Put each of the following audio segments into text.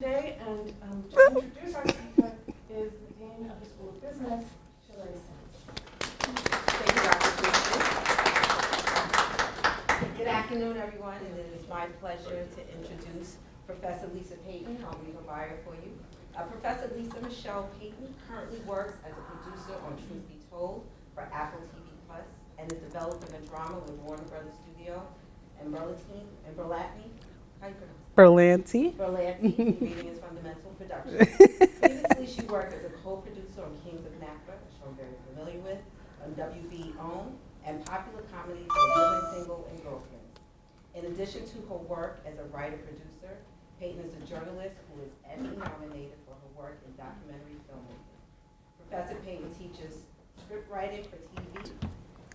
Today, and to introduce our speaker is the Dean of the School of Business, Shelley Sims. Thank you, Dr. Christie. Good afternoon, everyone, and it is my pleasure to introduce Professor Lisa Payton. I'll read her bio for you. Professor Lisa Michelle Payton currently works as a producer on Truth Be Told for Apple TV Plus and is developing a drama with Warner Brothers Studio and Berlatney. How you pronounce it? Berlanti. Berlanti, Reading is Fundamental Production. Previously, she worked as a co-producer on Kings of NACA, which I'm very familiar with, on WB OWN, and popular comedies like Living Single and Girlfriend. In addition to her work as a writer-producer, Payton is a journalist who is Emmy nominated for her work in documentary filmmaking. Professor Payton teaches script writing for TV,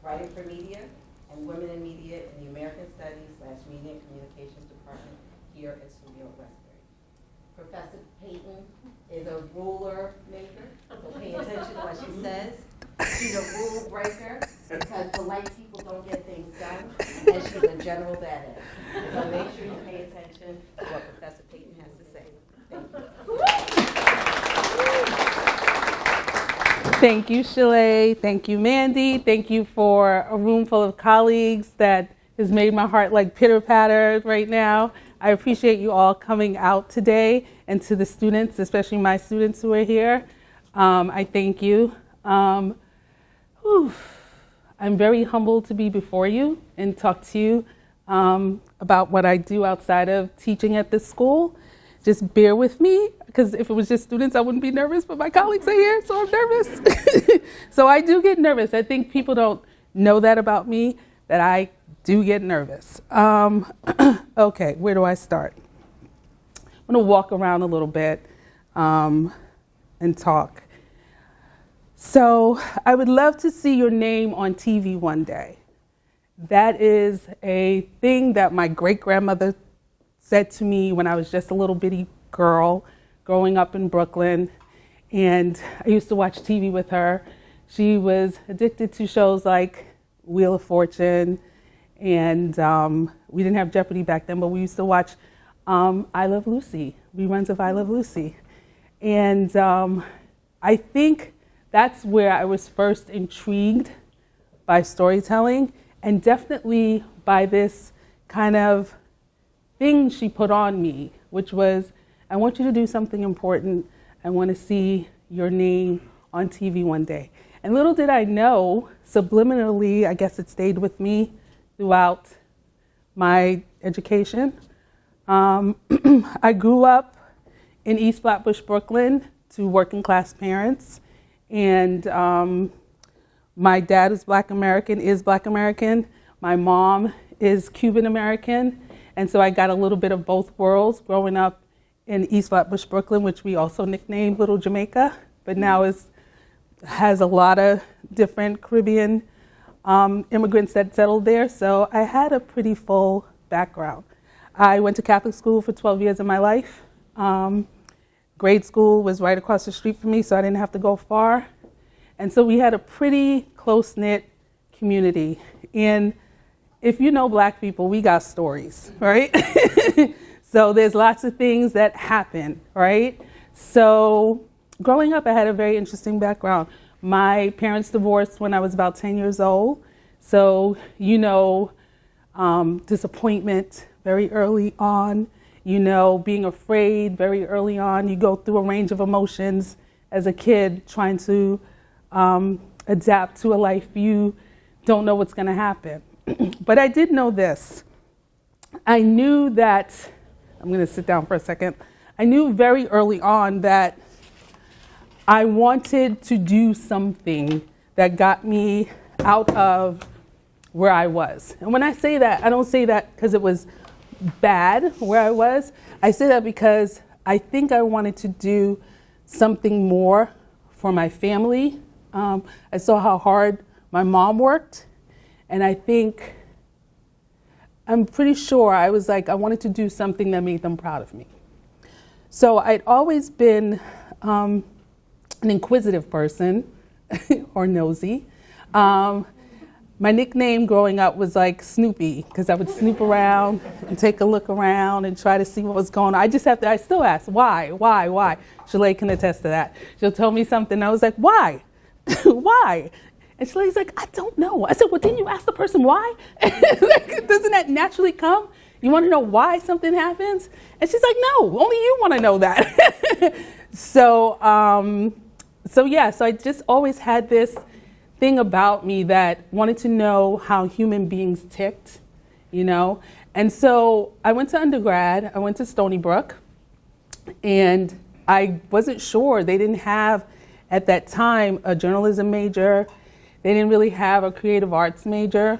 writing for media, and women in media in the American Studies/Media and Communications Department here at Studio Westbury. Professor Payton is a ruler maker, so pay attention to what she says. She's a rule breaker because polite people don't get things done, and she's a general badass. So make sure you pay attention to what Professor Payton has to say. Thank you. Thank you, Shelley. Thank you, Mandy. Thank you for a room full of colleagues that has made my heart like pitter-patter right now. I appreciate you all coming out today, and to the students, especially my students who are here. I thank you. I'm very humbled to be before you and talk to you about what I do outside of teaching at this school. Just bear with me, because if it was just students, I wouldn't be nervous, but my colleagues are here, so I'm nervous. So I do get nervous. I think people don't know that about me, that I do get nervous. Okay, where do I start? I'm gonna walk around a little bit and talk. So I would love to see your name on TV one day. That is a thing that my great-grandmother said to me when I was just a little bitty girl growing up in Brooklyn. And I used to watch TV with her. She was addicted to shows like Wheel of Fortune, and we didn't have Jeopardy back then, but we used to watch I Love Lucy, reruns of I Love Lucy. And I think that's where I was first intrigued by storytelling, and definitely by this kind of thing she put on me, which was, I want you to do something important. I want to see your name on TV one day. And little did I know, subliminally, I guess it stayed with me throughout my education. I grew up in East Flatbush, Brooklyn, to working class parents. And my dad is Black American. My mom is Cuban American. And so I got a little bit of both worlds growing up in East Flatbush, Brooklyn, which we also nicknamed Little Jamaica, but now has a lot of different Caribbean immigrants that settled there. So I had a pretty full background. I went to Catholic school for 12 years of my life. Grade school was right across the street from me, so I didn't have to go far. And so we had a pretty close-knit community. And if you know Black people, we got stories, right? So there's lots of things that happen, right? So growing up, I had a very interesting background. My parents divorced when I was about 10 years old. So, disappointment very early on, being afraid very early on. You go through a range of emotions as a kid trying to adapt to a life you don't know what's going to happen. But I did know this. I knew that, I'm going to sit down for a second. I knew very early on that I wanted to do something that got me out of where I was. And when I say that, I don't say that because it was bad where I was. I say that because I think I wanted to do something more for my family. I saw how hard my mom worked. And I'm pretty sure I was like, I wanted to do something that made them proud of me. So I'd always been an inquisitive person or nosy. my nickname growing up was like Snoopy, because I would snoop around and take a look around and try to see what was going on. I still ask, why? Shalay can attest to that. She'll tell me something, I was like, why? Why? And Shalay's like, I don't know. I said, well, didn't you ask the person why? Like, doesn't that naturally come? You want to know why something happens? And she's like, no, only you want to know that. So I just always had this thing about me that wanted to know how human beings ticked, you know? And so I went to undergrad, I went to Stony Brook, and I wasn't sure. They didn't have, at that time, a journalism major. They didn't really have a creative arts major.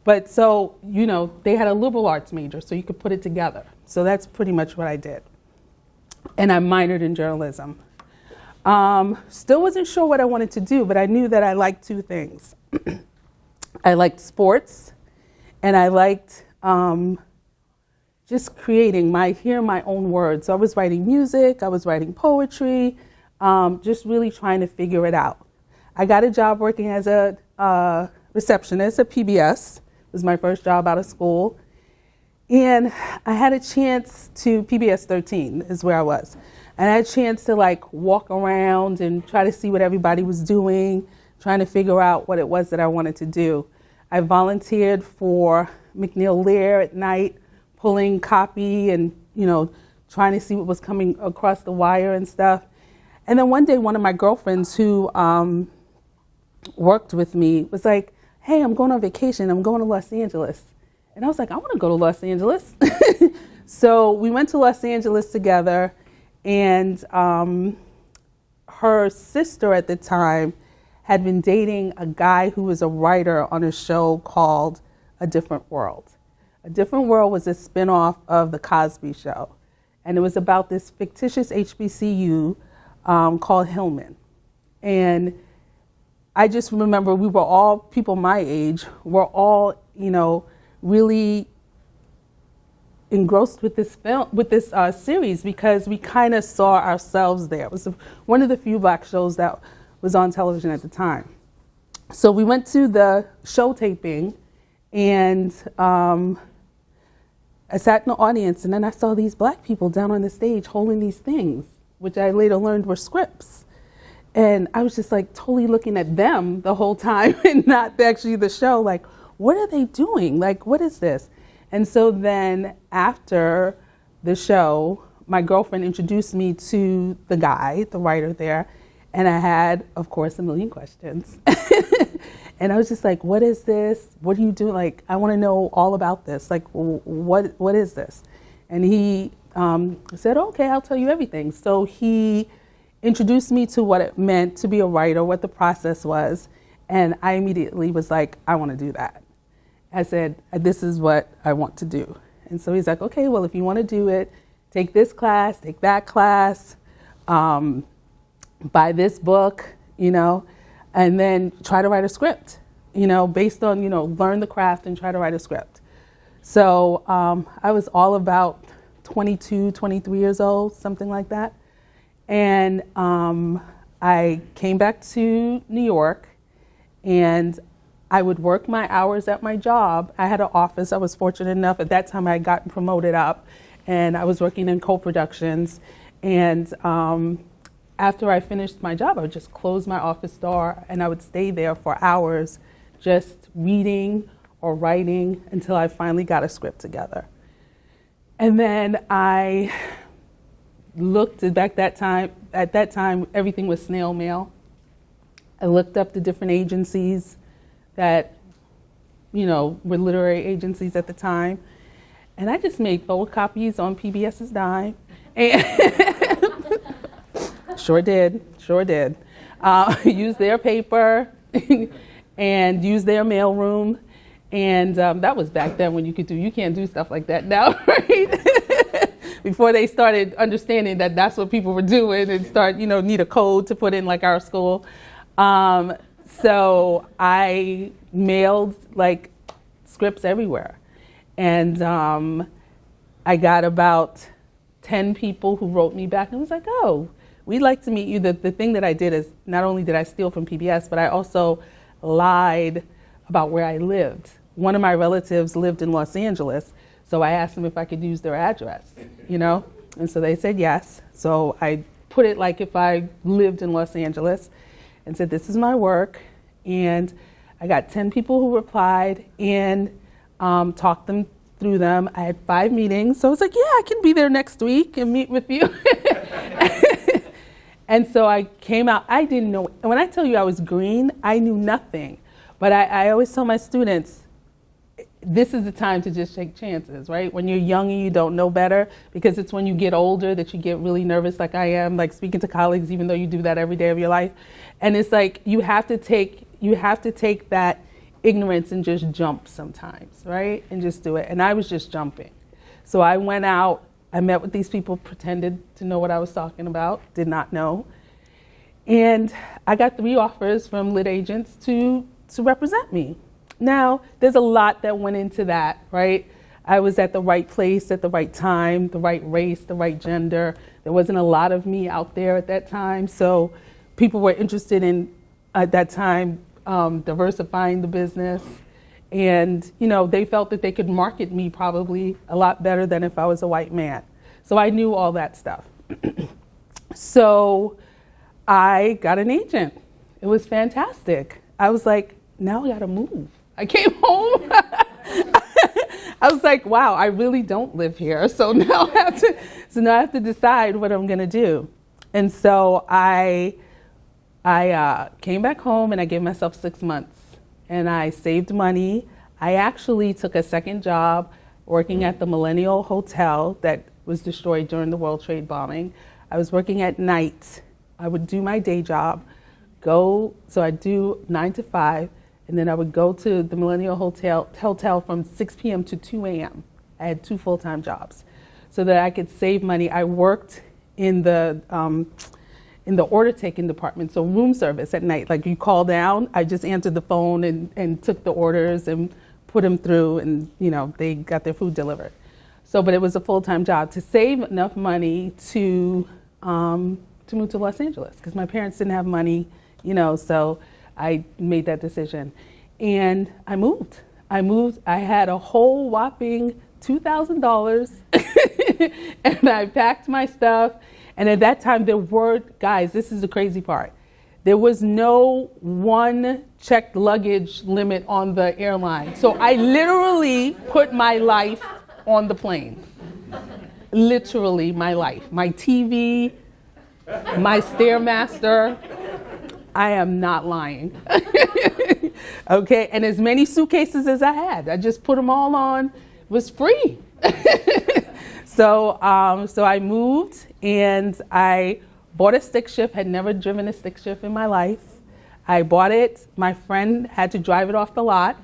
But so, you know, they had a liberal arts major, so you could put it together. So that's pretty much what I did. And I minored in journalism. Still wasn't sure what I wanted to do, but I knew that I liked two things. I liked sports, and I liked just creating hearing my own words. So I was writing music, I was writing poetry, just really trying to figure it out. I got a job working as a receptionist at PBS. It was my first job out of school. And I had a chance PBS 13 is where I was. And I had a chance to like walk around and try to see what everybody was doing, trying to figure out what it was that I wanted to do. I volunteered for McNeil Lear at night, pulling copy and, you know, trying to see what was coming across the wire and stuff. And then one day, one of my girlfriends who worked with me was like, hey, I'm going on vacation. I'm going to Los Angeles. And I was like, I want to go to Los Angeles. So we went to Los Angeles together, and her sister at the time had been dating a guy who was a writer on a show called A Different World. A Different World was a spinoff of The Cosby Show. And it was about this fictitious HBCU called Hillman. And I just remember we were all, people my age, were all, you know, really engrossed with this film, with this series, because we kind of saw ourselves there. It was one of the few Black shows that was on television at the time. So we went to the show taping, and I sat in the audience, and then I saw these Black people down on the stage holding these things, which I later learned were scripts. And I was just like totally looking at them the whole time and not actually the show, like, what are they doing? Like, what is this? And so then after the show, my girlfriend introduced me to the guy, the writer there, and I had, of course, a million questions. And I was just like, what is this? What do you do? Like, I want to know all about this. Like, what is this? And he said, okay, I'll tell you everything. So he introduced me to what it meant to be a writer, what the process was, and I immediately was like, I want to do that. I said, this is what I want to do. And so he's like, okay, well, if you want to do it, take this class, take that class, buy this book, you know, and then try to write a script, you know, based on, you know, learn the craft and try to write a script. So I was all about 22, 23 years old, something like that. And I came back to New York, and I would work my hours at my job. I had an office. I was fortunate enough at that time I had gotten promoted up, and I was working in co-productions. And after I finished my job, I would just close my office door, and I would stay there for hours just reading or writing until I finally got a script together. And then I looked at that time, everything was snail mail. I looked up the different agencies that, you know, were literary agencies at the time. And I just made photocopies on PBS's dime. And sure did. Used their paper and used their mailroom. And that was back then when you can't do stuff like that now, right? Before they started understanding that that's what people were doing and need a code to put in like our school. So I mailed like scripts everywhere. And I got about 10 people who wrote me back and was like, oh, we'd like to meet you. The thing that I did is not only did I steal from PBS, but I also lied about where I lived. One of my relatives lived in Los Angeles, so I asked them if I could use their address, you know? And so they said yes. So I put it like if I lived in Los Angeles and said, this is my work. And I got 10 people who replied and talked them through them. I had 5 meetings. So I was like, yeah, I can be there next week and meet with you. And so I came out. I didn't know. And when I tell you I was green, I knew nothing. But I always tell my students, this is the time to just take chances, right? When you're young and you don't know better, because it's when you get older that you get really nervous like I am, like speaking to colleagues, even though you do that every day of your life. And it's like you have to take that ignorance and just jump sometimes, right? And just do it. And I was just jumping. So I went out, I met with these people, pretended to know what I was talking about, did not know. And I got 3 offers from lit agents to represent me. Now, there's a lot that went into that, right? I was at the right place at the right time, the right race, the right gender. There wasn't a lot of me out there at that time. So people were interested in, at that time, diversifying the business. And, you know, they felt that they could market me probably a lot better than if I was a white man. So I knew all that stuff. So I got an agent. It was fantastic. I was like, now I gotta move. I came home. I was like, wow, I really don't live here. So now I have to decide what I'm gonna do. And so I came back home and I gave myself 6 months and I saved money. I actually took a second job working at the Millennial Hotel that was destroyed during the World Trade bombing. I was working at night. I would do my day job, so I'd do 9 to 5, and then I would go to the Millennial Hotel from 6 p.m. to 2 a.m. I had 2 full-time jobs so that I could save money. I worked in the order taking department, so room service at night. Like you call down, I just answered the phone and took the orders and put them through, and you know they got their food delivered. So, but it was a full-time job to save enough money to move to Los Angeles because my parents didn't have money, you know. So I made that decision, and I moved. I had a whole whopping $2,000, and I packed my stuff. And at that time, guys, this is the crazy part. There was no one checked luggage limit on the airline. So I literally put my life on the plane. Literally my life. My TV, my Stairmaster. I am not lying. Okay, and as many suitcases as I had. I just put them all on. It was free. So I moved and I bought a stick shift, had never driven a stick shift in my life. I bought it. My friend had to drive it off the lot.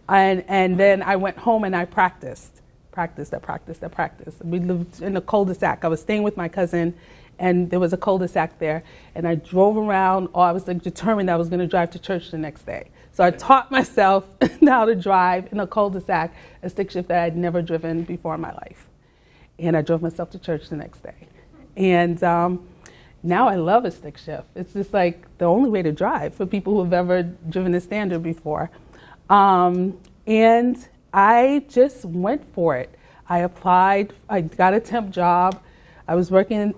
And then I went home and I practiced. We lived in a cul-de-sac. I was staying with my cousin and there was a cul-de-sac there. And I drove around. I was like determined I was going to drive to church the next day. So I taught myself how to drive in a cul-de-sac, a stick shift that I'd never driven before in my life. And I drove myself to church the next day. And now I love a stick shift. It's just like the only way to drive for people who have ever driven a Standard before. And I just went for it. I applied. I got a temp job. I was working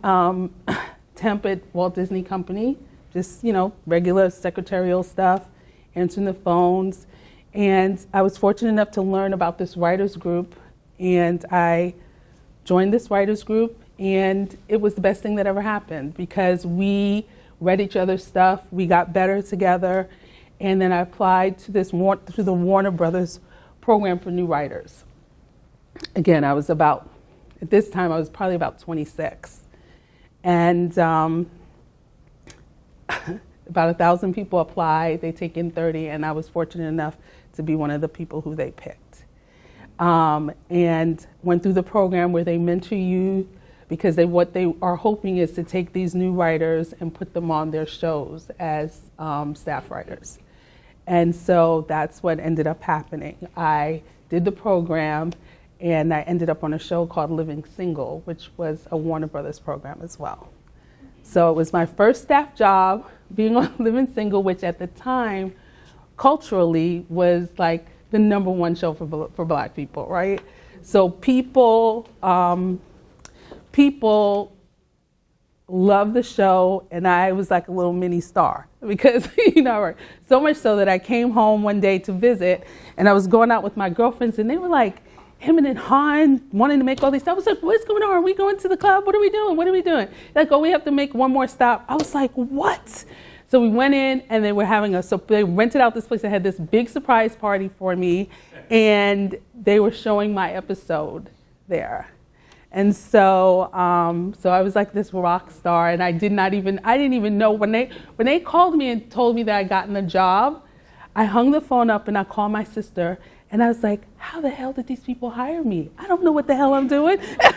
temp at Walt Disney Company, just, you know, regular secretarial stuff, answering the phones. And I was fortunate enough to learn about this writers group. And I joined this writers group. And it was the best thing that ever happened because we read each other's stuff. We got better together. And then I applied to the Warner Brothers program for new writers. Again, at this time, I was probably about 26. And about 1,000 people apply. They take in 30, and I was fortunate enough to be one of the people who they picked. And went through the program where they mentor you because what they are hoping is to take these new writers and put them on their shows as staff writers. And so that's what ended up happening. I did the program, and I ended up on a show called Living Single, which was a Warner Brothers program as well. So it was my first staff job being on Living Single, which at the time culturally was like the number one show for Black people, right? So people loved the show, and I was like a little mini star because, so much so that I came home one day to visit, and I was going out with my girlfriends, and they were like, him and Han wanting to make all these stuff. I was like, what's going on? Are we going to the club? What are we doing? What are we doing? Like, oh, we have to make one more stop. I was like, what? So we went in, and they were they rented out this place that had this big surprise party for me, and they were showing my episode there. And so I was like this rock star, and I didn't even know when they called me and told me that I gotten a job. I hung the phone up and I called my sister, and I was like, how the hell did these people hire me? I don't know what the hell I'm doing. I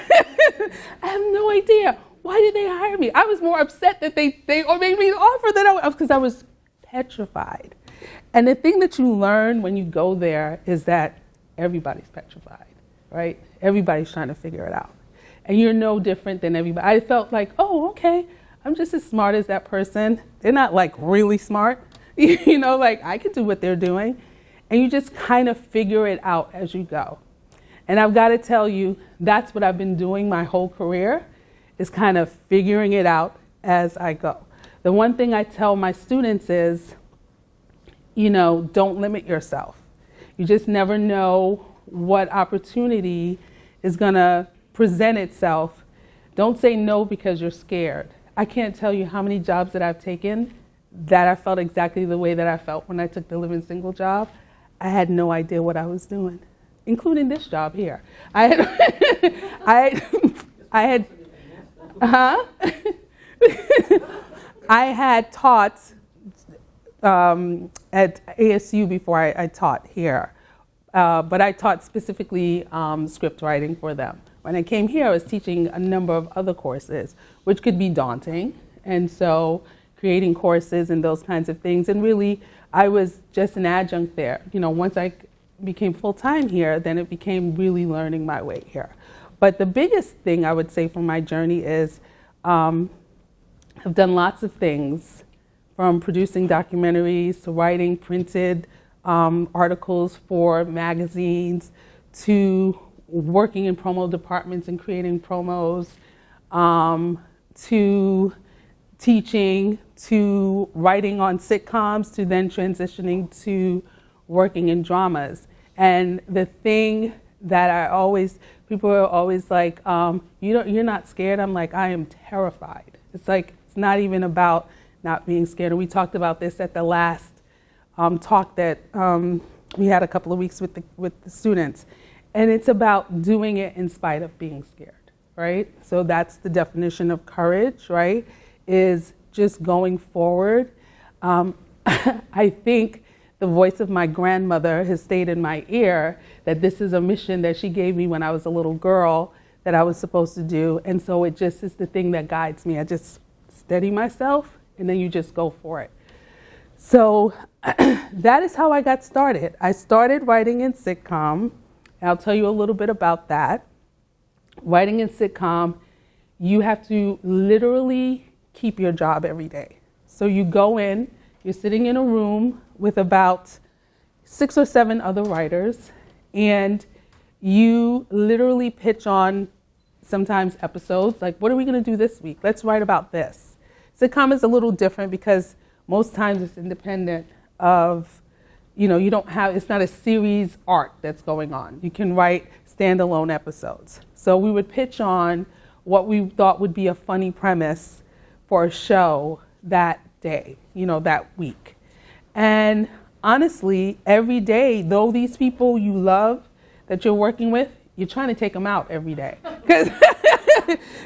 have no idea. Why did they hire me? I was more upset that they made me an offer than because I was petrified. And the thing that you learn when you go there is that everybody's petrified, right? Everybody's trying to figure it out. And you're no different than everybody. I felt like, oh, okay, I'm just as smart as that person. They're not like really smart. Like I can do what they're doing. And you just kind of figure it out as you go. And I've got to tell you, that's what I've been doing my whole career, is kind of figuring it out as I go. The one thing I tell my students is, don't limit yourself. You just never know what opportunity is going to present itself. Don't say no because you're scared. I can't tell you how many jobs that I've taken that I felt exactly the way that I felt when I took the living single job. I had no idea what I was doing, including this job here. I had taught at ASU before I taught here, but I taught specifically script writing for them. When I came here, I was teaching a number of other courses, which could be daunting, and so creating courses and those kinds of things. And really, I was just an adjunct there. Once I became full-time here, then it became really learning my way here. But the biggest thing I would say from my journey is I've done lots of things, from producing documentaries to writing printed articles for magazines to working in promo departments and creating promos, to teaching, to writing on sitcoms, to then transitioning to working in dramas. And the thing that people are always like, you're not scared? I'm like, I am terrified. It's like, it's not even about not being scared. And we talked about this at the last talk that we had a couple of weeks with the students. And it's about doing it in spite of being scared, right? So that's the definition of courage, right? Is just going forward. I think the voice of my grandmother has stayed in my ear, that this is a mission that she gave me when I was a little girl that I was supposed to do. And so it just is the thing that guides me. I just steady myself, and then you just go for it. So that is how I got started. I started writing in sitcom. And I'll tell you a little bit about that. Writing in sitcom, you have to literally keep your job every day. So you go in, you're sitting in a room with about 6 or 7 other writers, and you literally pitch on sometimes episodes, like, what are we going to do this week? Let's write about this. Sitcom is a little different because most times it's independent of, you don't have, it's not a series arc that's going on. You can write standalone episodes. So we would pitch on what we thought would be a funny premise for a show that day, that week. And honestly, every day, though these people you love that you're working with, you're trying to take them out every day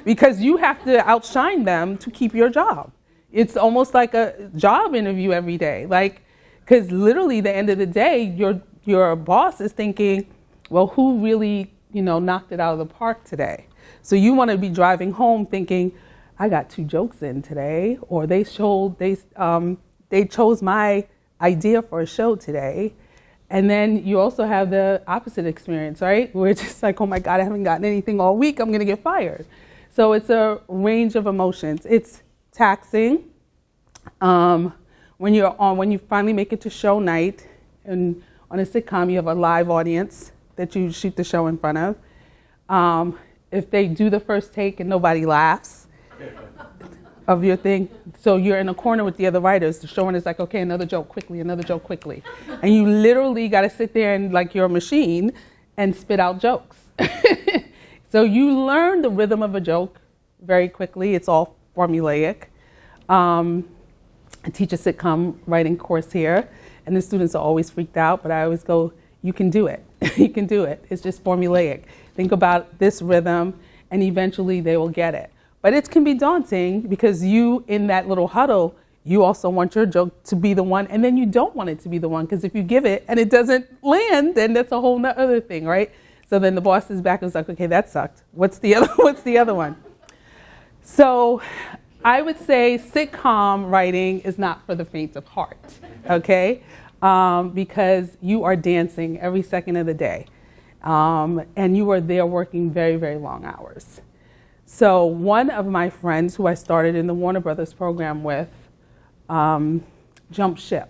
because you have to outshine them to keep your job. It's almost like a job interview every day. Because literally the end of the day, your boss is thinking, well, who really, knocked it out of the park today? So you want to be driving home thinking, I got 2 jokes in today, or they chose my idea for a show today. And then you also have the opposite experience, right? Where it's just like, oh my God, I haven't gotten anything all week, I'm going to get fired. So it's a range of emotions. It's taxing. When you finally make it to show night And on a sitcom, you have a live audience that you shoot the show in front of. If they do the first take and nobody laughs of your thing, so you're in a corner with the other writers, the showrunner is like, okay, another joke quickly, another joke quickly. And you literally got to sit there and like you're a machine and spit out jokes. So you learn the rhythm of a joke very quickly. It's all formulaic. I teach a sitcom writing course here, and the students are always freaked out, but I always go, you can do it. You can do it. It's just formulaic. Think about this rhythm, and eventually they will get it. But it can be daunting because you, in that little huddle, you also want your joke to be the one, and then you don't want it to be the one, because if you give it and it doesn't land, then that's a whole other thing, right? So then the boss is back and is like, okay, that sucked. What's the other one? So I would say sitcom writing is not for the faint of heart, okay? Because you are dancing every second of the day. And you are there working very, very long hours. So one of my friends who I started in the Warner Brothers program with jumped ship.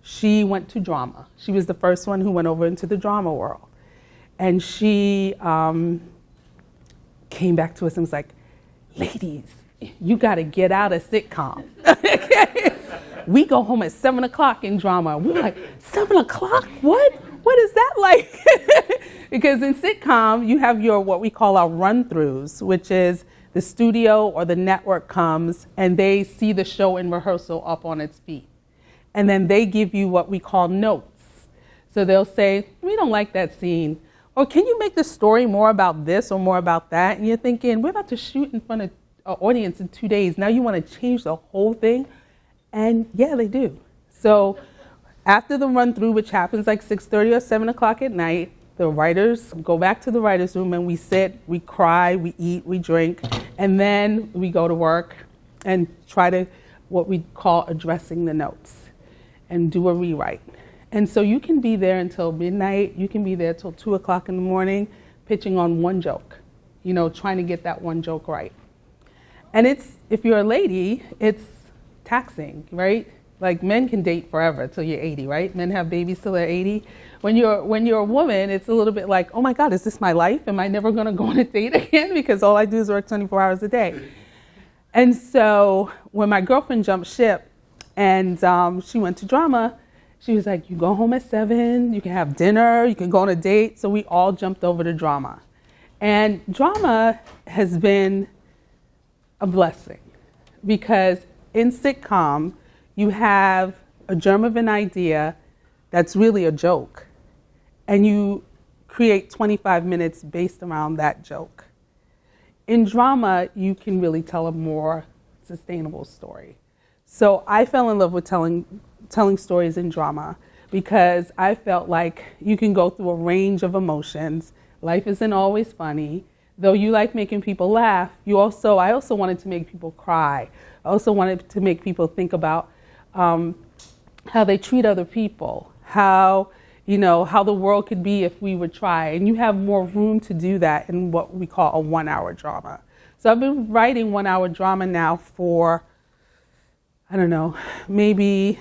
She went to drama. She was the first one who went over into the drama world. And she came back to us and was like, ladies, you got to get out of sitcom. We go home at 7 o'clock in drama. We're like, 7 o'clock? What? What is that like? Because in sitcom, you have your what we call our run-throughs, which is the studio or the network comes and they see the show in rehearsal up on its feet. And then they give you what we call notes. So they'll say, we don't like that scene. Or can you make the story more about this or more about that? And you're thinking, we're about to shoot in front of an audience in 2 days. Now you want to change the whole thing? And yeah, they do. So after the run through, which happens like 6:30 or 7 o'clock at night, the writers go back to the writer's room and we sit, we cry, we eat, we drink, and then we go to work and try to what we call addressing the notes and do a rewrite. And so you can be there until midnight, you can be there till 2 o'clock in the morning, pitching on one joke, trying to get that one joke right. And if you're a lady, it's taxing, right? Like men can date forever till you're 80, right? Men have babies till they're 80. When you're a woman, it's a little bit like, oh my God, is this my life? Am I never gonna go on a date again? Because all I do is work 24 hours a day. And so when my girlfriend jumped ship and she went to drama, she was like, you go home at 7, you can have dinner, you can go on a date. So we all jumped over to drama. And drama has been a blessing because in sitcom, you have a germ of an idea that's really a joke, and you create 25 minutes based around that joke. In drama, you can really tell a more sustainable story. So I fell in love with telling stories in drama because I felt like you can go through a range of emotions. Life isn't always funny. Though you like making people laugh, I also wanted to make people cry. I also wanted to make people think about how they treat other people, how the world could be if we would try. And you have more room to do that in what we call a 1-hour drama. So I've been writing 1-hour drama now for, maybe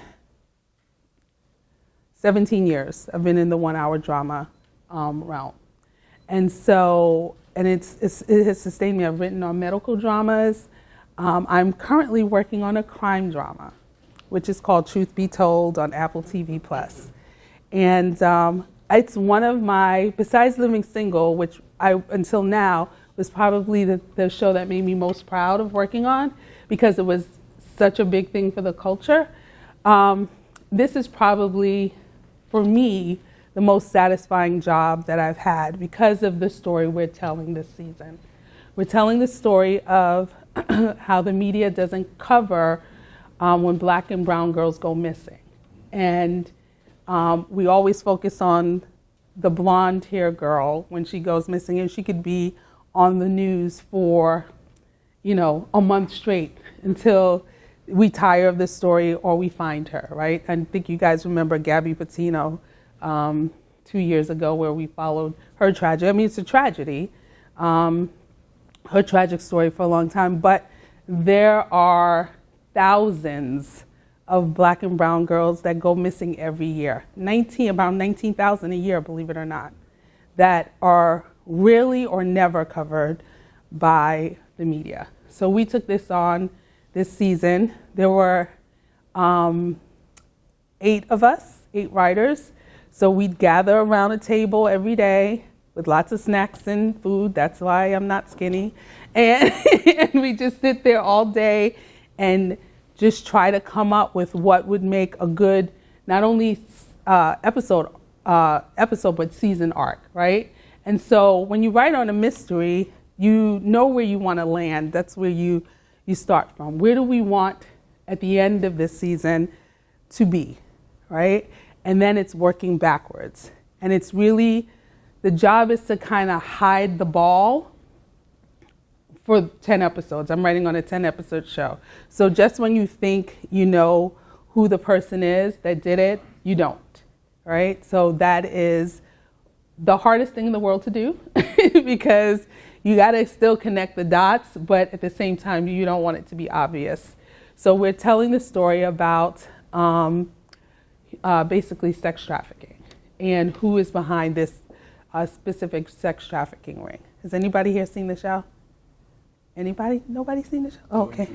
17 years. I've been in the 1-hour drama realm. And so, it has sustained me. I've written on medical dramas. I'm currently working on a crime drama, which is called Truth Be Told on Apple TV+. And it's one of my, besides Living Single, which until now, was probably the show that made me most proud of working on because it was such a big thing for the culture. This is probably, for me, the most satisfying job that I've had because of the story we're telling this season. We're telling the story of how the media doesn't cover when Black and brown girls go missing. And we always focus on the blonde hair girl when she goes missing, and she could be on the news for, a month straight until we tire of the story or we find her, right? I think you guys remember Gabby Petito 2 years ago where we followed her tragedy. I mean, it's a tragedy, her tragic story for a long time, but there are thousands of Black and brown girls that go missing every year. About 19,000 a year, believe it or not, that are rarely or never covered by the media. So we took this on this season. There were 8 of us, 8 writers. So we'd gather around a table every day with lots of snacks and food. That's why I'm not skinny. And, and we just sit there all day and just try to come up with what would make a good, not only episode, but season arc, right? And so when you write on a mystery, you know where you want to land. That's where you start from. Where do we want at the end of this season to be, right? And then it's working backwards. And it's really, the job is to kind of hide the ball for 10 episodes. I'm writing on a 10-episode show. So just when you think you know who the person is that did it, you don't, right? So that is the hardest thing in the world to do because you got to still connect the dots, but at the same time, you don't want it to be obvious. So we're telling the story about basically sex trafficking and who is behind this specific sex trafficking ring. Has anybody here seen the show? Anybody? Nobody seen the show? Oh, okay.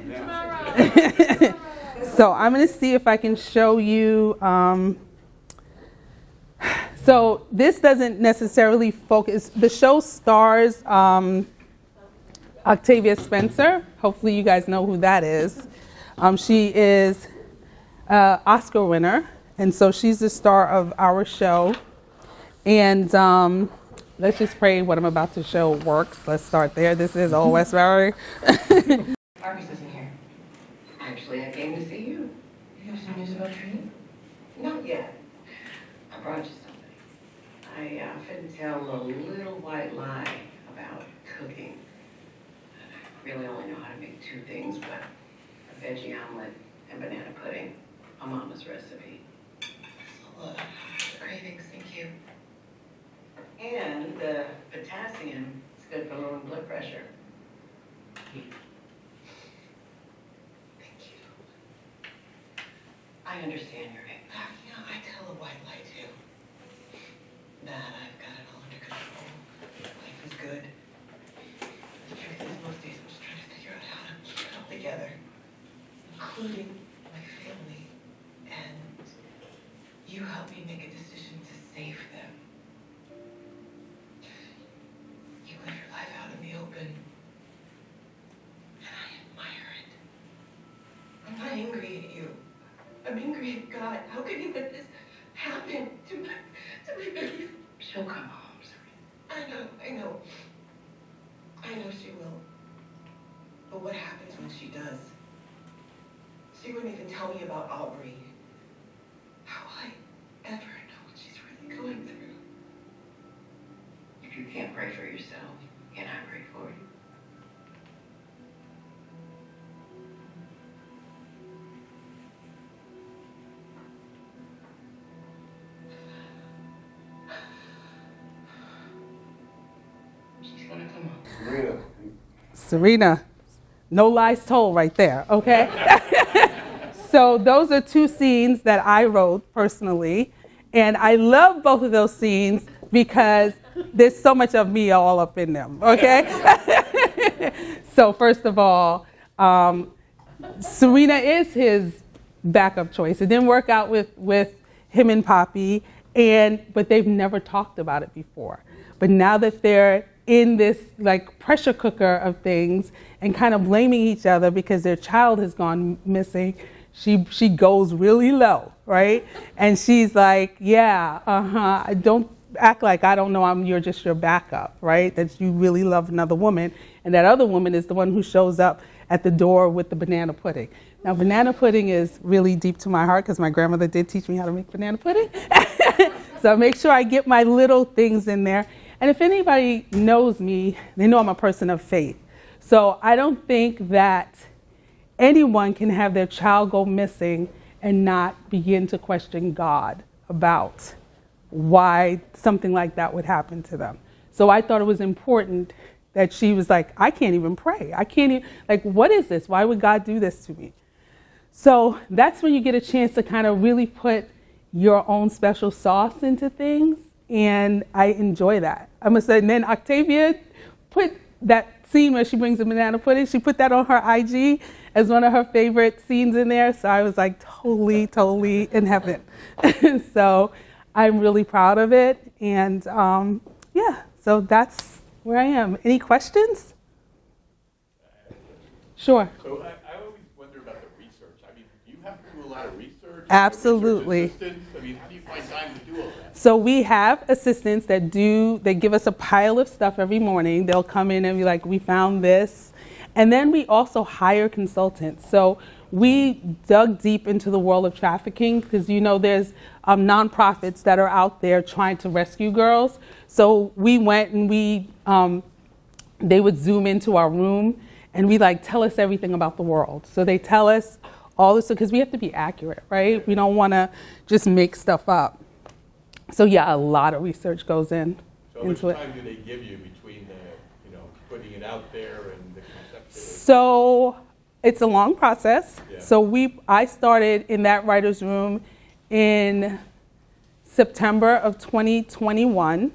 So I'm going to see if I can show you. So this doesn't necessarily focus. The show stars Octavia Spencer. Hopefully you guys know who that is. She is an Oscar winner, and so she's the star of our show. And let's just pray what I'm about to show works. Let's start there. This is Old Westbury. Marcus isn't here. Actually, I came to see you. You have some news about Trina? Not yet. I brought you something. I often tell a little white lie about cooking. I really only know how to make 2 things, but a veggie omelet and banana pudding, a mama's recipe. So, cravings, thank you. And the potassium is good for lowering blood pressure. Thank you. I understand your anger. You know, I tell a white lie too. That I've got it all under control. Life is good. The truth is, most days I'm just trying to figure out how to keep it all together, including my family. And you helped me make a decision to save them. You live your life out in the open, and I admire it. I'm not angry at you. I'm angry at God. How could He let this happen to my baby? She'll come home, Serena. I know she will. But what happens when she does? She wouldn't even tell me about Aubrey. How will I ever know what she's really going through? If you can't pray for yourself, can I pray for you? She's gonna come home. Serena, no lies told right there, okay? So those are 2 scenes that I wrote personally, and I love both of those scenes because there's so much of me all up in them, okay? So first of all, Serena is his backup choice. It didn't work out with him and Poppy, but they've never talked about it before. But now that they're in this like pressure cooker of things and kind of blaming each other because their child has gone missing, she goes really low, right? And she's like, yeah, don't act like I don't know you're just your backup, right? That you really love another woman. And that other woman is the one who shows up at the door with the banana pudding. Now, banana pudding is really deep to my heart because my grandmother did teach me how to make banana pudding. So I make sure I get my little things in there. And if anybody knows me, they know I'm a person of faith. So I don't think that anyone can have their child go missing and not begin to question God about why something like that would happen to them. So I thought it was important that she was like, I can't even pray. I can't even, like, what is this? Why would God do this to me? So that's when you get a chance to kind of really put your own special sauce into things, and I enjoy that. I must say, and then Octavia put that scene where she brings the banana pudding, she put that on her IG as one of her favorite scenes in there, so I was like totally in heaven. So I'm really proud of it, and yeah, so that's where I am. Any questions? Sure. So I always wonder about the research. I mean, do you have to do a lot of research? Absolutely. Research assistants? I mean, how do you find time to do all that? So we have assistants that give us a pile of stuff every morning. They'll come in and be like, we found this. And then we also hire consultants. So we dug deep into the world of trafficking because, there's nonprofits that are out there trying to rescue girls. So we went and they would Zoom into our room and we tell us everything about the world. So they tell us all this because we have to be accurate, right? We don't want to just make stuff up. So yeah, a lot of research goes into it. So how much time do they give you between putting it out there and the concept? So it's a long process. Yeah. So I started in that writer's room in September of 2021.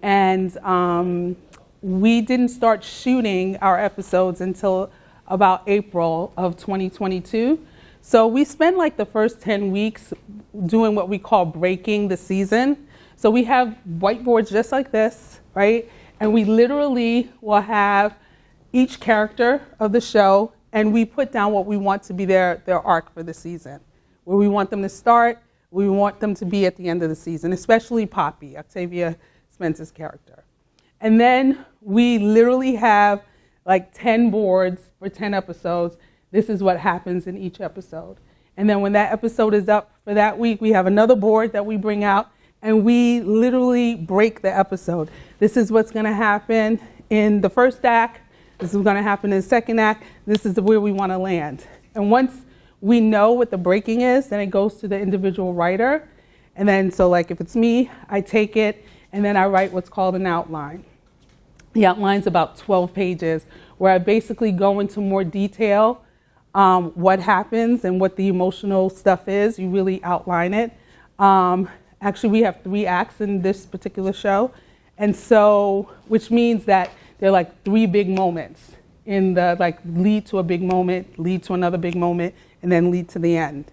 And we didn't start shooting our episodes until about April of 2022. So we spent the first 10 weeks doing what we call breaking the season. So we have whiteboards just like this, right? And we literally will have each character of the show, and we put down what we want to be their arc for the season, where we want them to start, we want them to be at the end of the season, especially Poppy, Octavia Spencer's character. And then we literally have 10 boards for 10 episodes. This is what happens in each episode. And then when that episode is up for that week, we have another board that we bring out, and we literally break the episode. This is what's going to happen in the first act. This is going to happen in the second act. This is where we want to land. And once we know what the breaking is, then it goes to the individual writer. And then, so if it's me, I take it, and then I write what's called an outline. The outline's about 12 pages, where I basically go into more detail what happens and what the emotional stuff is. You really outline it. Actually, we have 3 acts in this particular show. And so, which means that they're 3 big moments in the lead to a big moment, lead to another big moment, and then lead to the end.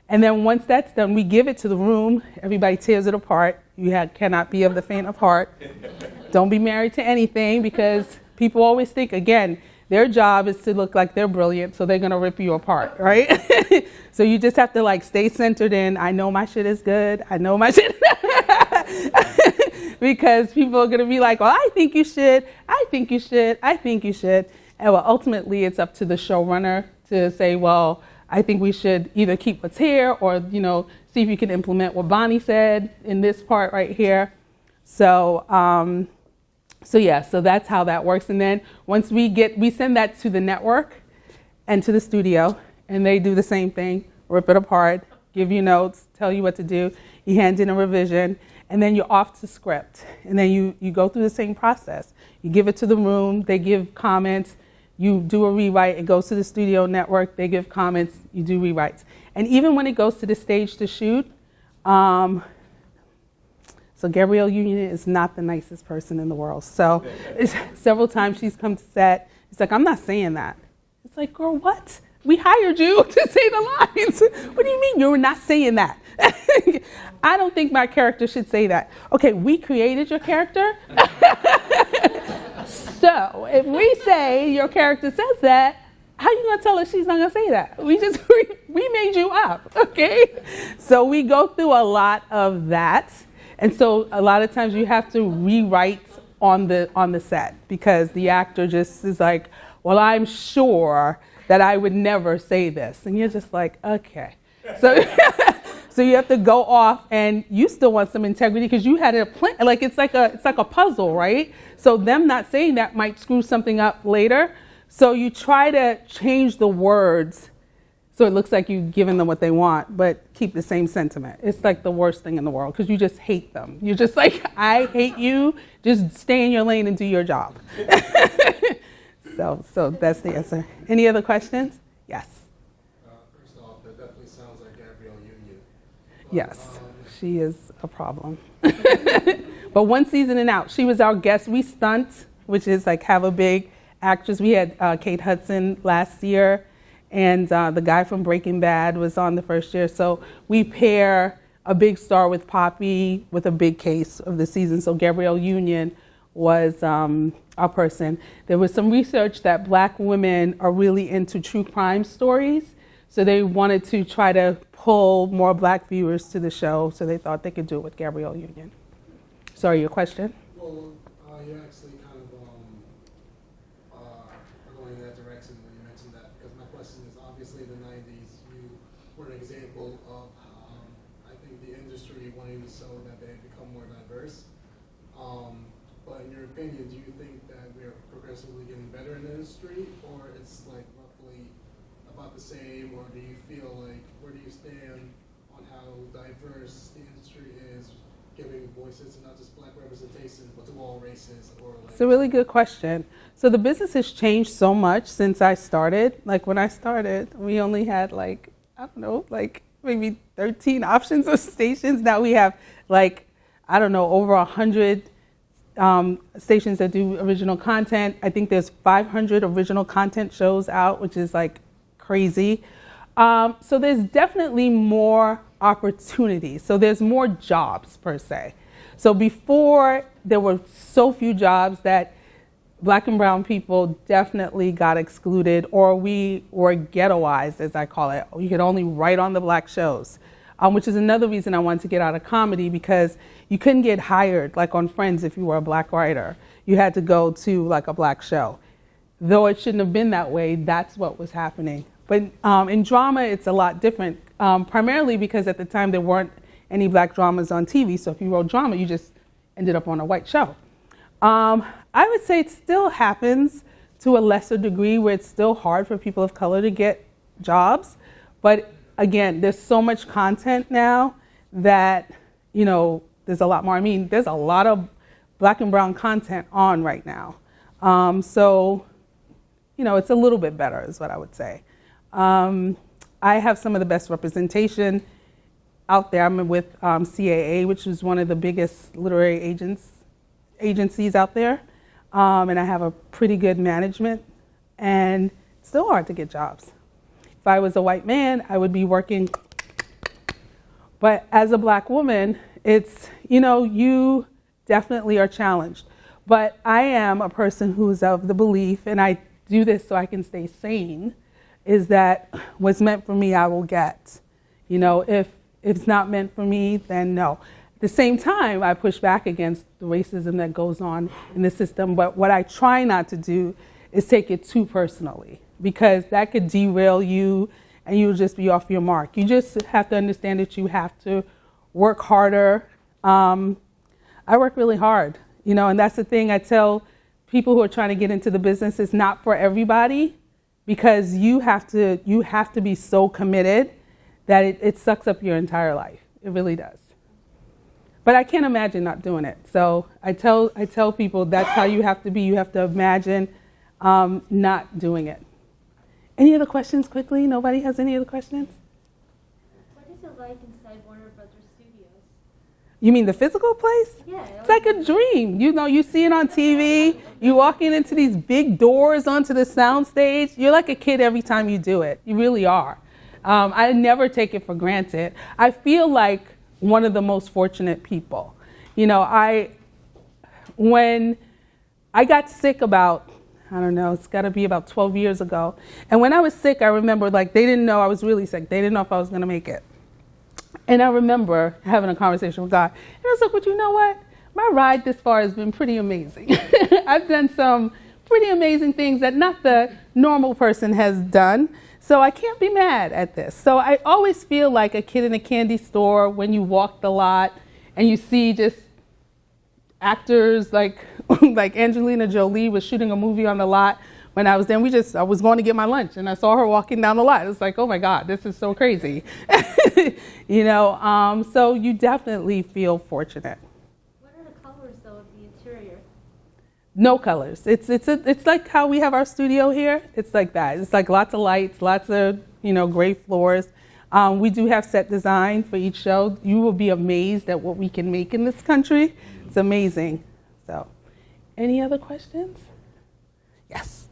And then once that's done, we give it to the room. Everybody tears it apart. You cannot be of the faint of heart. Don't be married to anything, because people always think, again, their job is to look like they're brilliant, so they're going to rip you apart, right? So you just have to stay centered in, I know my shit is good. I know my shit. Because people are going to be like, well, I think you should. I think you should. I think you should. And well, ultimately, it's up to the showrunner to say, well, I think we should either keep what's here or, see if you can implement what Bonnie said in this part right here. So, so that's how that works. And then once we send that to the network and to the studio, and they do the same thing, rip it apart, give you notes, tell you what to do. You hand in a revision, and then you're off to script. And then you go through the same process. You give it to the room, they give comments, you do a rewrite, it goes to the studio network, they give comments, you do rewrites. And even when it goes to the stage to shoot, so Gabrielle Union is not the nicest person in the world. So several times she's come to set, it's I'm not saying that. It's girl, what? We hired you to say the lines. What do you mean you're not saying that? I don't think my character should say that. Okay, we created your character. So if we say your character says that, how are you going to tell her she's not going to say that? We made you up, okay? So we go through a lot of that. And so a lot of times you have to rewrite on the set, because the actor just is well, I'm sure that I would never say this. And you're just okay. So so you have to go off, and you still want some integrity because you had a plan. It's like a puzzle, right? So them not saying that might screw something up later. So you try to change the words so it looks like you've given them what they want, but keep the same sentiment. It's the worst thing in the world, because you just hate them. You're just I hate you. Just stay in your lane and do your job. So that's the answer. Any other questions? Yes. First sounds like Gabrielle Union. But, Yes, she is a problem. But one season and out, she was our guest. We stunt, which is like have a big actress. We had Kate Hudson last year, and the guy from Breaking Bad was on the first year. So we pair a big star with Poppy with a big case of the season. So Gabrielle Union was our person. There was some research that Black women are really into true crime stories. So they wanted to try to pull more Black viewers to the show. So they thought they could do it with Gabrielle Union. Sorry, your question? Well, you actually kind of are going in that direction when you mentioned that, because my question is, obviously in the 90s, you were an example of, I think, the industry wanting to show that they had become more diverse. But in your opinion, do you think that we're progressively getting better in the industry, or it's like roughly about the same, or do you feel like, where do you stand on how diverse the industry is, giving voices to not just Black representation, but to all races? Or like, It's a really good question. So the business has changed so much since I started. Like when I started, we only had like, I don't know, like maybe 13 options of stations. Now we have like, I don't know, over 100 stations that do original content. I think there's 500 original content shows out, which is like crazy. So there's definitely more opportunities. So there's more jobs per se. So before there were so few jobs that Black and brown people definitely got excluded, or we were ghettoized, as I call it. You could only write on the Black shows, which is another reason I wanted to get out of comedy, because you couldn't get hired like on Friends if you were a Black writer. You had to go to like a Black show. Though it shouldn't have been that way, that's what was happening. But in drama, it's a lot different, primarily because at the time there weren't any Black dramas on TV. So if you wrote drama, you just ended up on a white show. I would say it still happens to a lesser degree, where it's still hard for people of color to get jobs. But again, there's so much content now that, you know, there's a lot more. I mean, there's a lot of Black and brown content on right now. So, you know, it's a little bit better is what I would say. I have some of the best representation out there. I'm with CAA, which is one of the biggest literary agencies out there. And I have a pretty good management, and it's still hard to get jobs. If I was a white man, I would be working. But as a Black woman, it's, you know, you definitely are challenged. But I am a person who's of the belief, and I do this so I can stay sane, is that what's meant for me, I will get. You know, if it's not meant for me, then no. At the same time, I push back against the racism that goes on in the system. But what I try not to do is take it too personally, because that could derail you and you'll just be off your mark. You just have to understand that you have to work harder. I work really hard, you know, and that's the thing I tell people who are trying to get into the business. It's not for everybody, because you have to be so committed that it sucks up your entire life. It really does. But I can't imagine not doing it. So I tell people that's how you have to be. You have to imagine not doing it. Any other questions quickly? Nobody has any other questions? What is it like inside Warner Brothers Studios? You mean the physical place? Yeah. It's like a dream. You know, you see it on TV. You walking into these big doors onto the sound stage. You're like a kid every time you do it. You really are. I never take it for granted. I feel like one of the most fortunate people. You know, when I got sick about, I don't know, it's got to be about 12 years ago. And when I was sick, I remember, like, they didn't know I was really sick. They didn't know if I was going to make it. And I remember having a conversation with God. And I was like, well, you know what? My ride this far has been pretty amazing. I've done some pretty amazing things that not the normal person has done. So I can't be mad at this. So I always feel like a kid in a candy store when you walk the lot and you see just actors like Angelina Jolie was shooting a movie on the lot when I was there. I was going to get my lunch and I saw her walking down the lot. It's like, oh my God, this is so crazy. You know, so you definitely feel fortunate. What are the colors, though, of the interior? No colors. It's like how we have our studio here. It's like that. It's like lots of lights, lots of, you know, gray floors. We do have set design for each show. You will be amazed at what we can make in this country. It's amazing. So, any other questions? Yes.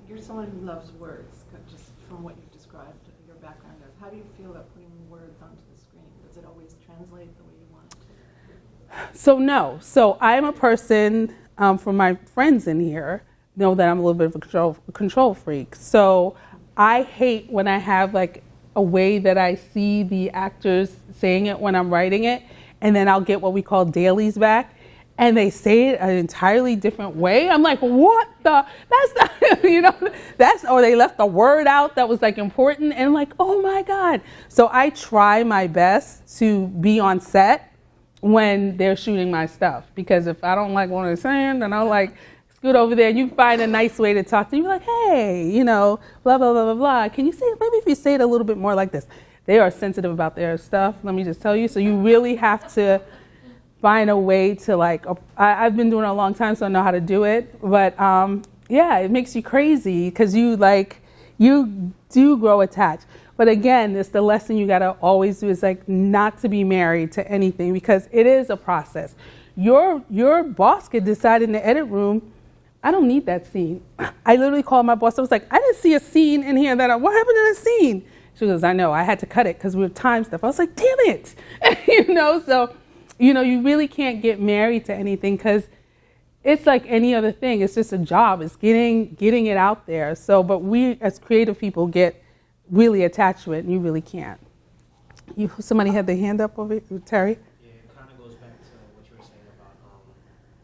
You're someone who loves words, just from what you've described your background as. How do you feel about putting words onto the screen? Does it always translate the way you want it to? So no. So I'm a person, for my friends in here, know that I'm a little bit of a control freak. So I hate when I have like a way that I see the actors saying it when I'm writing it, and then I'll get what we call dailies back, and they say it an entirely different way. I'm like, what the? That's not, you know, that's, or they left a word out that was like important, and I'm like, oh my God. So I try my best to be on set when they're shooting my stuff, because if I don't like what they're saying, then I'll like scoot over there and you find a nice way to talk to them. You're like, hey, you know, blah, blah, blah, blah, blah. Can you say it? Maybe if you say it a little bit more like this. They are sensitive about their stuff, let me just tell you. So you really have to find a way to like, I've been doing it a long time, so I know how to do it. But yeah, it makes you crazy because you do grow attached. But again, it's the lesson you gotta always do is like not to be married to anything, because it is a process. Your boss could decide in the edit room, I don't need that scene. I literally called my boss. I was like, I didn't see a scene in here what happened to the scene? She goes, I know, I had to cut it because we were time stuff. I was like, damn it. You know, so, you know, you really can't get married to anything because it's like any other thing. It's just a job. It's getting it out there. So, but we as creative people get really attached to it, and you really can't. Somebody had their hand up over here, Terry? Yeah, it kind of goes back to what you were saying about,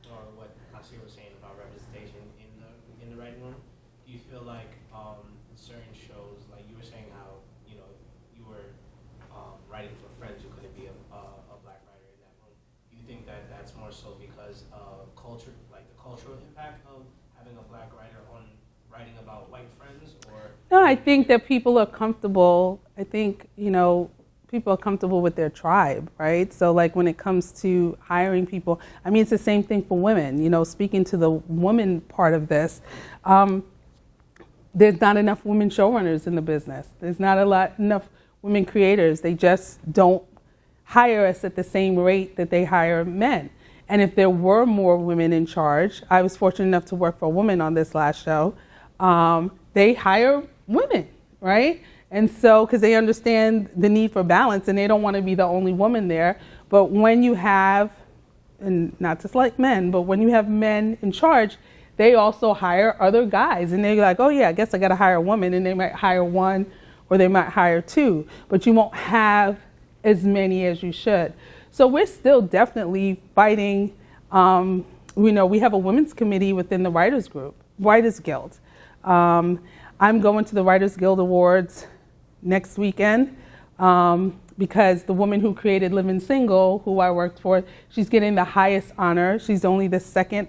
or what Asir was saying about representation in the writing room. Do you feel like in certain shows, like you were saying how, you know, you were writing for friends, you couldn't be a black writer in that room. Do you think that that's more so because of culture, like the cultural impact of having a black writer on writing about white friends, or? No, I think that people are comfortable. I think, you know, people are comfortable with their tribe, right? So like when it comes to hiring people, I mean, it's the same thing for women. You know, speaking to the woman part of this, there's not enough women showrunners in the business. There's not enough women creators. They just don't hire us at the same rate that they hire men. And if there were more women in charge, I was fortunate enough to work for a woman on this last show, they hire women, right? And so, because they understand the need for balance and they don't want to be the only woman there. But when you have, and not just like men, but when you have men in charge, they also hire other guys. And they're like, oh yeah, I guess I got to hire a woman. And they might hire one or they might hire two. But you won't have as many as you should. So we're still definitely fighting. You know, we have a women's committee within the Writers Guild. I'm going to the Writers Guild Awards next weekend because the woman who created Living Single, who I worked for, she's getting the highest honor. She's only the second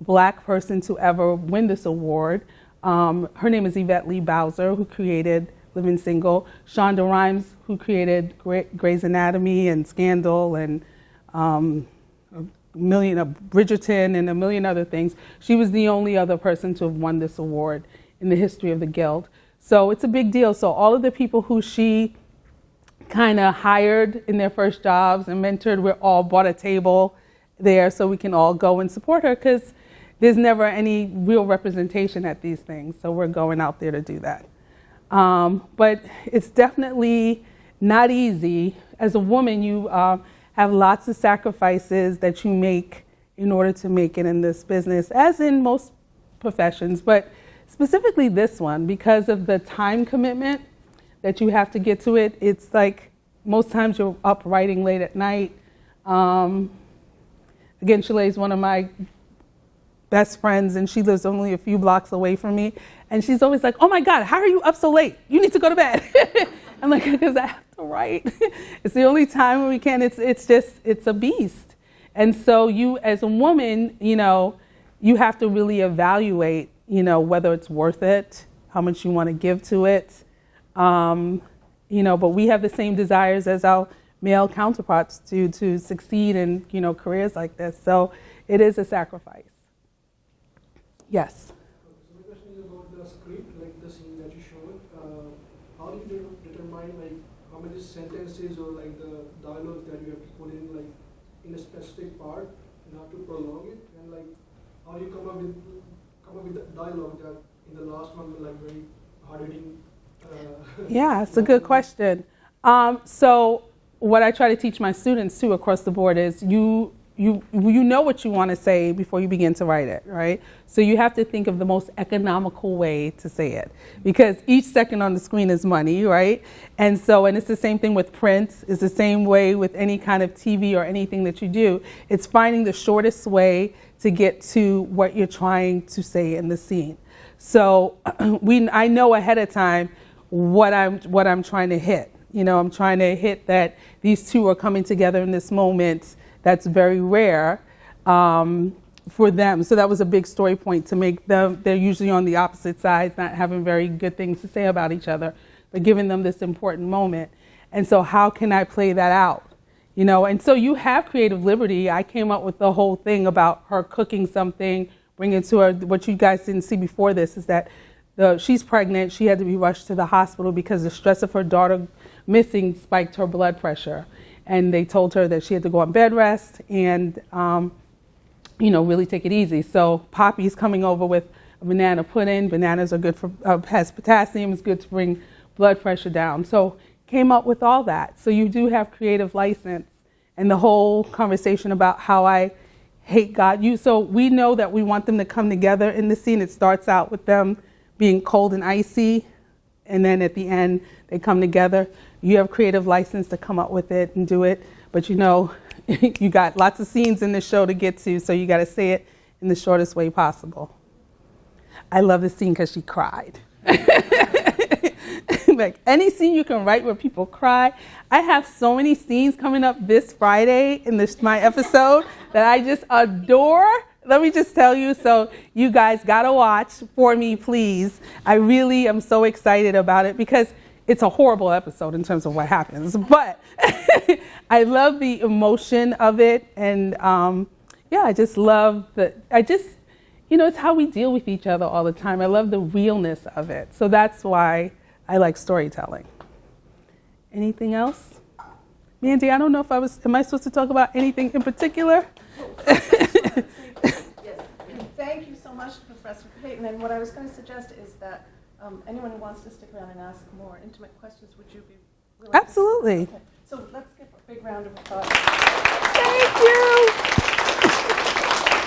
black person to ever win this award. Her name is Yvette Lee Bowser, who created Living Single. Shonda Rhimes, who created Grey's Anatomy and Scandal and Bridgerton and a million other things. She was the only other person to have won this award in the history of the Guild. So it's a big deal. So all of the people who she kind of hired in their first jobs and mentored, we're all bought a table there so we can all go and support her, because there's never any real representation at these things. So we're going out there to do that. But it's definitely not easy. As a woman, you have lots of sacrifices that you make in order to make it in this business, as in most professions, but specifically this one, because of the time commitment that you have to get to it. It's like most times you're up writing late at night. Again, Shalay is one of my best friends, and she lives only a few blocks away from me. And she's always like, oh my God, how are you up so late? You need to go to bed. I'm like, because I have to write. It's the only time we can. It's a beast. And so you, as a woman, you know, you have to really evaluate, you know, whether it's worth it, how much you want to give to it. You know, but we have the same desires as our male counterparts to succeed in, you know, careers like this. So it is a sacrifice. Yes. So my question is about the script, like the scene that you showed. How do you determine like how many sentences or like the dialogue that you have to put in like in a specific part and how to prolong it, and like how you come up with the dialogue that in the last one like very hard hitting. Yeah, it's a good question. So what I try to teach my students too across the board is you know what you want to say before you begin to write it, right? So you have to think of the most economical way to say it, because each second on the screen is money, right? And it's the same thing with print. It's the same way with any kind of TV or anything that you do. It's finding the shortest way to get to what you're trying to say in the scene. So I know ahead of time what I'm trying to hit. You know, I'm trying to hit that these two are coming together in this moment that's very rare for them. So that was a big story point to make them. They're usually on the opposite sides, not having very good things to say about each other, but giving them this important moment. And so how can I play that out? You know, and so you have creative liberty. I came up with the whole thing about her cooking something, bring it to her. What you guys didn't see before this is that she's pregnant. She had to be rushed to the hospital because the stress of her daughter missing spiked her blood pressure. And they told her that she had to go on bed rest and, really take it easy. So Poppy's coming over with a banana pudding. Bananas are good for, has potassium, it's good to bring blood pressure down. So came up with all that. So you do have creative license, and the whole conversation about how I hate God. So we know that we want them to come together in the scene. It starts out with them being cold and icy, and then at the end they come together. You have creative license to come up with it and do it, but you got lots of scenes in the show to get to, so you got to say it in the shortest way possible. I love this scene because she cried. Like any scene you can write where people cry. I have so many scenes coming up this Friday in my episode that I just adore. Let me just tell you, so you guys gotta watch for me, please. I really am so excited about it because it's a horrible episode in terms of what happens, but I love the emotion of it, and I just love it's how we deal with each other all the time. I love the realness of it, so that's why I like storytelling. Anything else? Mandy, I don't know if am I supposed to talk about anything in particular? Yes. Thank you so much, Professor Payton. And what I was going to suggest is that anyone who wants to stick around and ask more intimate questions, would you be willing? Absolutely. Okay. So let's give a big round of applause. Thank you.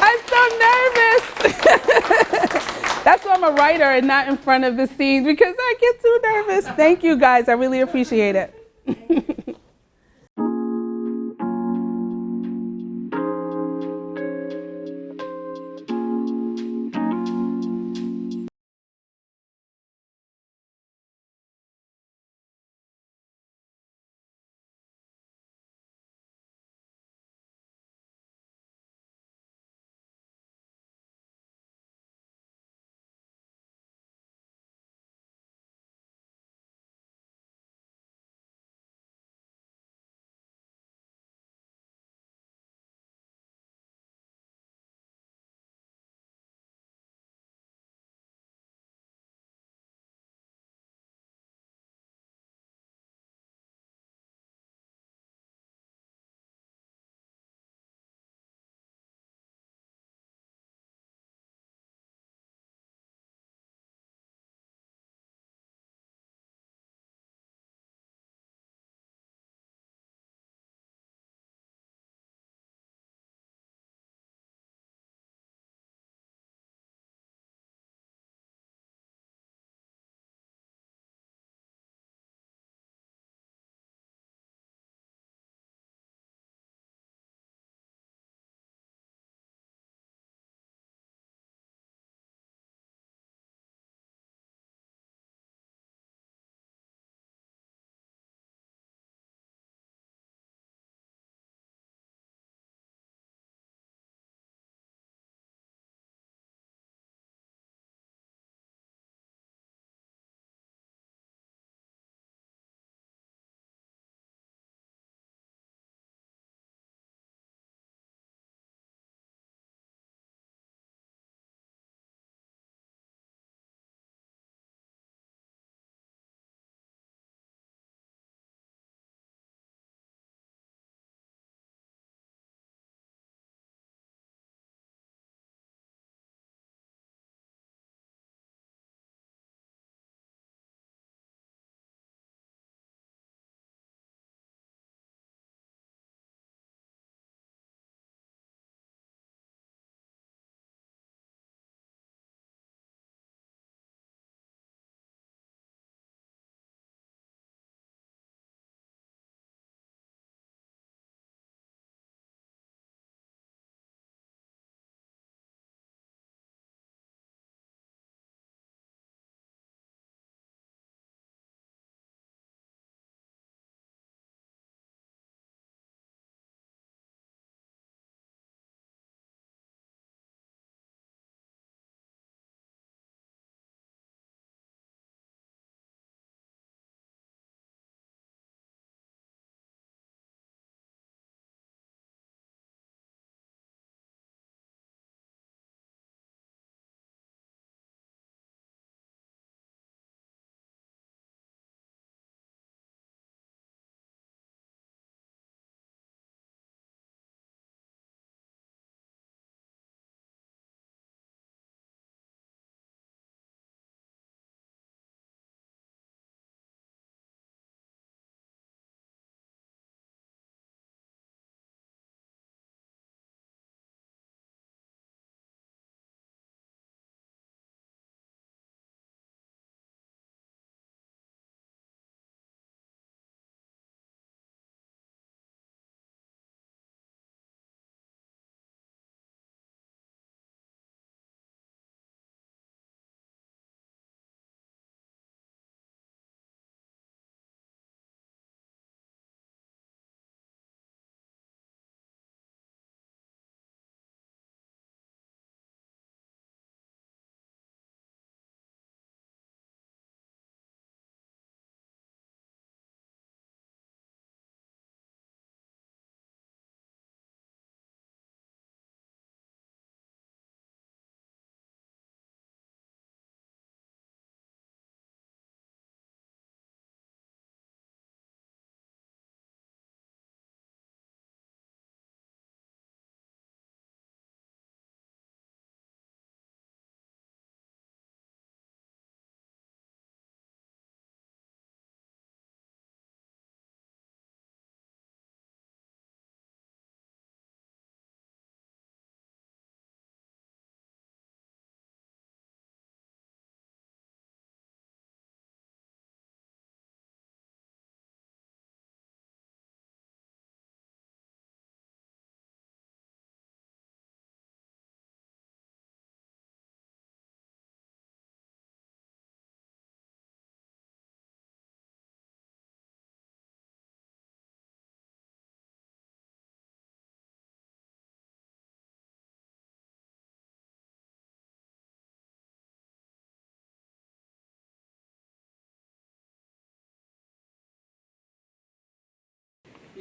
I'm so nervous. That's why I'm a writer and not in front of the scenes, because I get too nervous. Thank you, guys. I really appreciate it.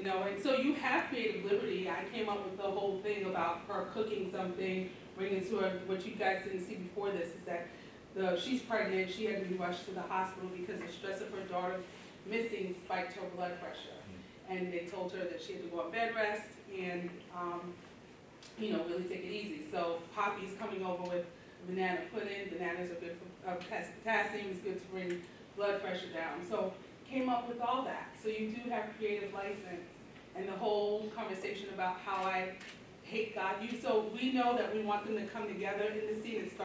You know, and so you have creative liberty. I came up with the whole thing about her cooking something, bringing it to her. What you guys didn't see before this is that she's pregnant. She had to be rushed to the hospital because the stress of her daughter missing spiked her blood pressure. And they told her that she had to go on bed rest and, you know, really take it easy. So Poppy's coming over with banana pudding. Bananas are good for potassium. It's good to bring blood pressure down. So came up with all that. So you do have creative license, and the whole conversation about how I hate God. So we know that we want them to come together in the scene. It starts